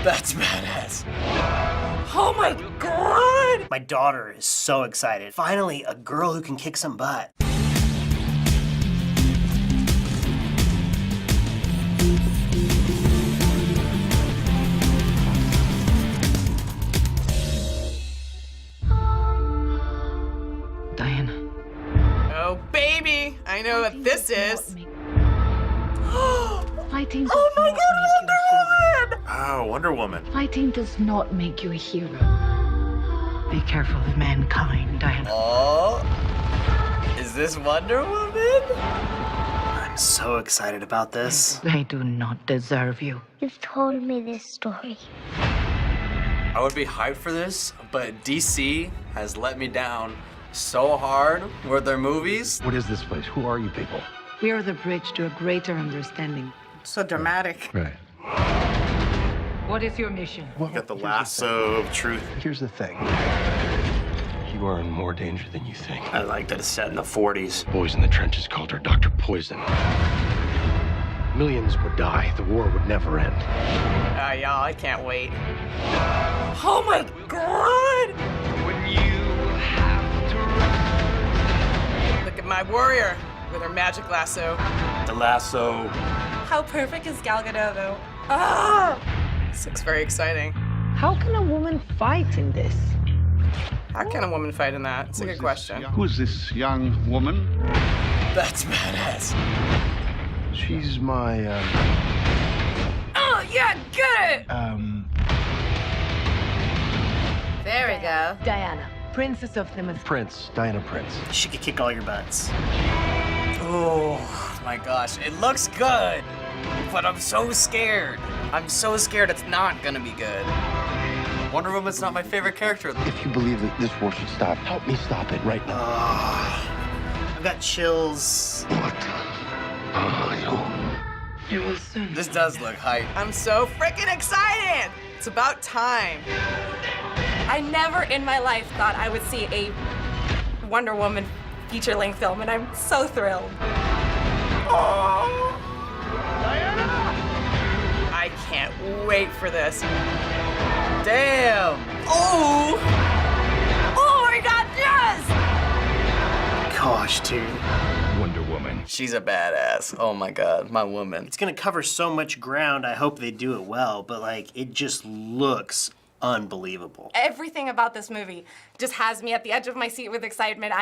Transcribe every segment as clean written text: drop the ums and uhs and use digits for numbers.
That's badass. Oh my god! My daughter is so excited. Finally, a girl who can kick some butt. Diana. Oh, baby! I know what this is. Fighting Oh my god, Wonder Woman! Oh, Wonder Woman. Fighting does not make you a hero. Be careful of mankind, Diana. Oh, is this Wonder Woman? I'm so excited about this. They do not deserve you. You've told me this story. I would be hyped for this, but DC has let me down so hard with their movies. What is this place? Who are you people? We are the bridge to a greater understanding. So dramatic. Right. What is your mission? Well, Got the lasso of truth. Here's the thing. You are in more danger than you think. I like that it's set in the 40s. Boys in the trenches called her Dr. Poison. Millions would die. The war would never end. Y'all, I can't wait. Oh my god! When you have to Look at my warrior with her magic lasso. The lasso. How perfect is Gal Gadot, though? Ah! This looks very exciting. How can a woman fight in this? How can a woman fight in that? It's a good question. Who's this young woman? That's badass. She's my, Oh, yeah, get it! There we go. Diana, Princess of the Prince. Diana Prince. She could kick all your butts. Oh my gosh, it looks good, but I'm so scared. I'm so scared it's not gonna be good. Wonder Woman's not my favorite character. If you believe that this war should stop, help me stop it right now. I've got chills. What are you? You will soon. This does look hype. I'm so freaking excited! It's about time. I never in my life thought I would see a Wonder Woman feature-length film, and I'm so thrilled. Oh. Diana! I can't wait for this. Damn! Oh! Oh my god, yes! Gosh, dude. Wonder Woman. She's a badass. Oh my god, my woman. It's gonna cover so much ground. I hope they do it well, but like, it just looks unbelievable. Everything about this movie just has me at the edge of my seat with excitement.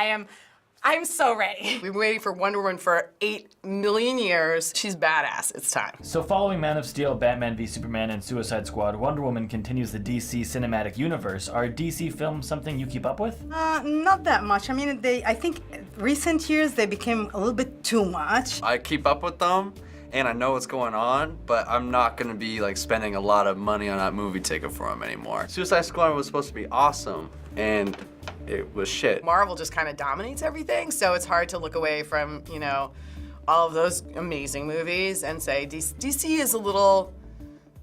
I'm so ready. We've been waiting for Wonder Woman for 8 million years. She's badass. It's time. So following Man of Steel, Batman v Superman, and Suicide Squad, Wonder Woman continues the DC cinematic universe. Are DC films something you keep up with? Not that much. I mean, I think recent years they became a little bit too much. I keep up with them, and I know what's going on, but I'm not gonna be like spending a lot of money on that movie ticket for them anymore. Suicide Squad was supposed to be awesome, and it was shit. Marvel just kind of dominates everything, so it's hard to look away from, you know, all of those amazing movies and say DC is a little,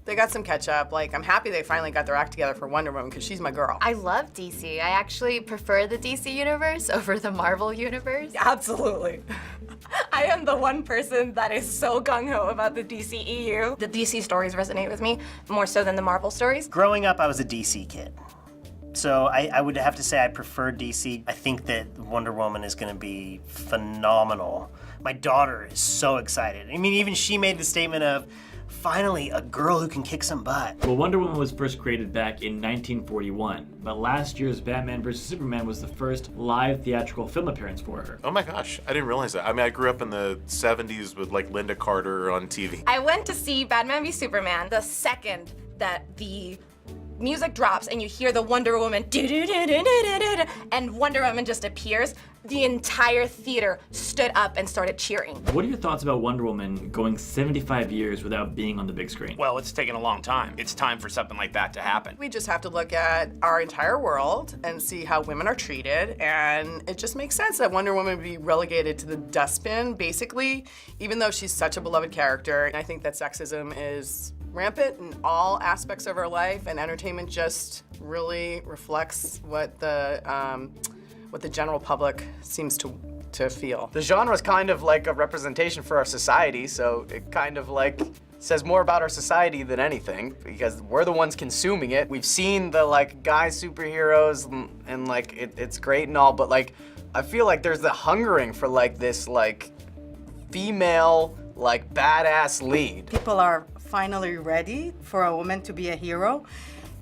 they got some catch up. Like, I'm happy they finally got their act together for Wonder Woman because she's my girl. I love DC. I actually prefer the DC universe over the Marvel universe. Absolutely. I am the one person that is so gung-ho about the DCEU. The DC stories resonate with me more so than the Marvel stories. Growing up, I was a DC kid. So I would have to say I prefer DC. I think that Wonder Woman is gonna be phenomenal. My daughter is so excited. I mean, even she made the statement of, finally, a girl who can kick some butt. Well, Wonder Woman was first created back in 1941, but last year's Batman vs Superman was the first live theatrical film appearance for her. Oh my gosh, I didn't realize that. I mean, I grew up in the 70s with like Linda Carter on TV. I went to see Batman v Superman the second that the music drops and you hear the Wonder Woman and Wonder Woman just appears. The entire theater stood up and started cheering. What are your thoughts about Wonder Woman going 75 years without being on the big screen? Well, it's taken a long time. It's time for something like that to happen. We just have to look at our entire world and see how women are treated, and it just makes sense that Wonder Woman would be relegated to the dustbin, basically, even though she's such a beloved character. And I think that sexism is rampant in all aspects of our life, and entertainment just really reflects what the general public seems to feel. The genre is kind of like a representation for our society, so it kind of like says more about our society than anything, because we're the ones consuming it. We've seen the like guy superheroes and like it's great and all, but like I feel like there's the hungering for like this like female like badass lead. People are finally ready for a woman to be a hero.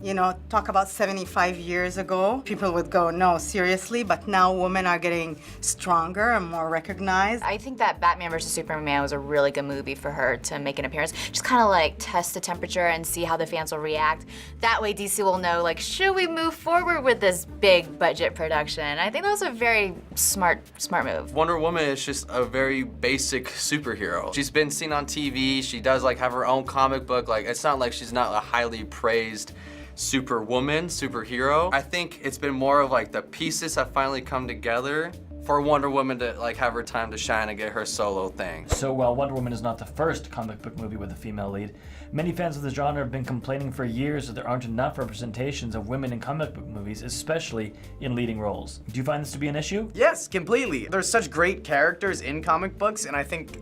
You know, talk about 75 years ago, people would go, no, seriously, but now women are getting stronger and more recognized. I think that Batman vs. Superman was a really good movie for her to make an appearance. Just kind of like test the temperature and see how the fans will react. That way DC will know, like, should we move forward with this big budget production? I think that was a very smart move. Wonder Woman is just a very basic superhero. She's been seen on TV, she does like have her own comic book, like it's not like she's not a highly praised superhero. I think it's been more of like the pieces have finally come together for Wonder Woman to like have her time to shine and get her solo thing. So while Wonder Woman is not the first comic book movie with a female lead, many fans of the genre have been complaining for years that there aren't enough representations of women in comic book movies, especially in leading roles. Do you find this to be an issue? Yes, completely. There's such great characters in comic books, and I think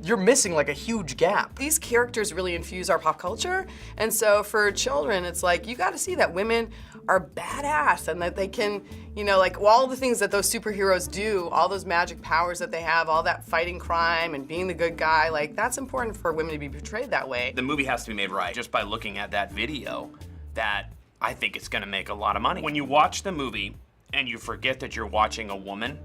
you're missing like a huge gap. These characters really infuse our pop culture, and so for children, it's like you got to see that women are badass and that they can, you know, like all the things that those superheroes do, all those magic powers that they have, all that fighting crime and being the good guy, like that's important for women to be portrayed that way. The movie has to be made right. Just by looking at that video, that I think it's gonna make a lot of money. When you watch the movie and you forget that you're watching a woman,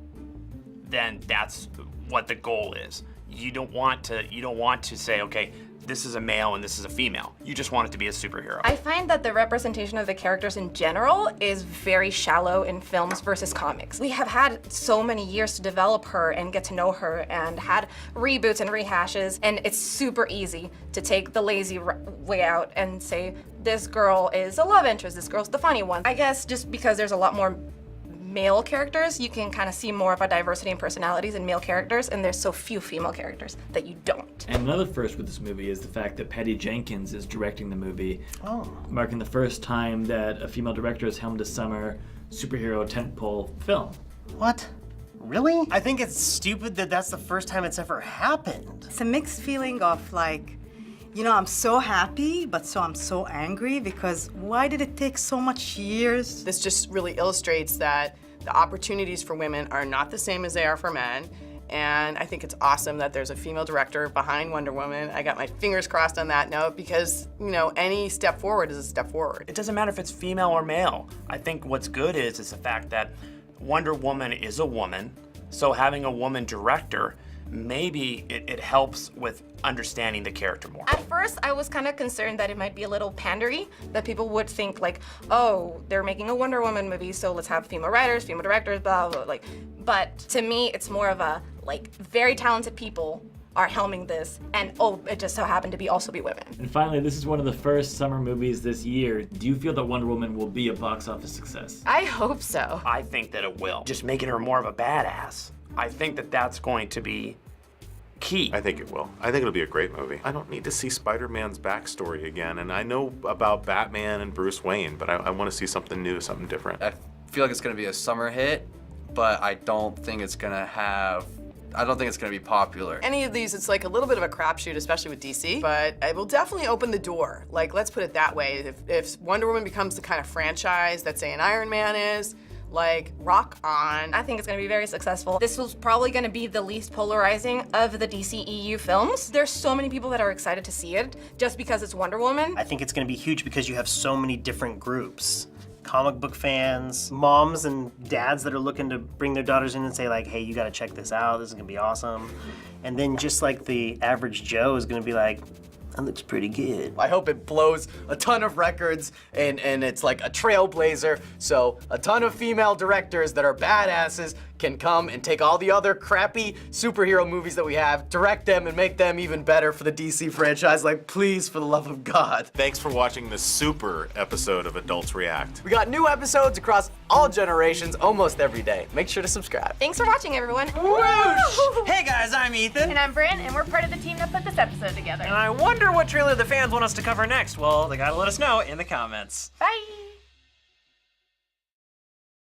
then that's what the goal is. You don't want to say, okay, this is a male and this is a female. You just want it to be a superhero. I find that the representation of the characters in general is very shallow in films versus comics. We have had so many years to develop her and get to know her and had reboots and rehashes, and it's super easy to take the lazy way out and say, this girl is a love interest, this girl's the funny one. I guess just because there's a lot more male characters, you can kind of see more of a diversity in personalities in male characters, and there's so few female characters that you don't. And another first with this movie is the fact that Patty Jenkins is directing the movie, marking the first time that a female director has helmed a summer superhero tentpole film. What? Really? I think it's stupid that that's the first time it's ever happened. It's a mixed feeling of like, you know, I'm so happy, but I'm so angry, because why did it take so much years? This just really illustrates that the opportunities for women are not the same as they are for men. And I think it's awesome that there's a female director behind Wonder Woman. I got my fingers crossed on that note, because, you know, any step forward is a step forward. It doesn't matter if it's female or male. I think what's good is the fact that Wonder Woman is a woman, so having a woman director, maybe it helps with understanding the character more. At first, I was kind of concerned that it might be a little pandery, that people would think like, oh, they're making a Wonder Woman movie, so let's have female writers, female directors, blah, blah, blah. Like, but to me, it's more of a, like, very talented people are helming this, and oh, it just so happened to also be women. And finally, this is one of the first summer movies this year. Do you feel that Wonder Woman will be a box office success? I hope so. I think that it will. Just making her more of a badass. I think that that's going to be key. I think it will. I think it'll be a great movie. I don't need to see Spider-Man's backstory again, and I know about Batman and Bruce Wayne, but I want to see something new, something different. I feel like it's gonna be a summer hit, but I don't think it's gonna be popular. Any of these, it's like a little bit of a crapshoot, especially with DC, but it will definitely open the door. Like, let's put it that way. If Wonder Woman becomes the kind of franchise that, say, an Iron Man is, like, rock on. I think it's gonna be very successful. This was probably gonna be the least polarizing of the DCEU films. There's so many people that are excited to see it just because it's Wonder Woman. I think it's gonna be huge because you have so many different groups. Comic book fans, moms and dads that are looking to bring their daughters in and say like, hey, you gotta check this out, this is gonna be awesome. And then just like the average Joe is gonna be like, that looks pretty good. I hope it blows a ton of records and it's like a trailblazer, so a ton of female directors that are badasses can come and take all the other crappy superhero movies that we have, direct them and make them even better for the DC franchise. Like, please, for the love of God. Thanks for watching this super episode of Adults React. We got new episodes across all generations almost every day. Make sure to subscribe. Thanks for watching, everyone. Whoosh! Hey guys, I'm Ethan. And I'm Bryn, and we're part of the team that put this episode together. And I wonder what trailer the fans want us to cover next. Well, they gotta let us know in the comments. Bye!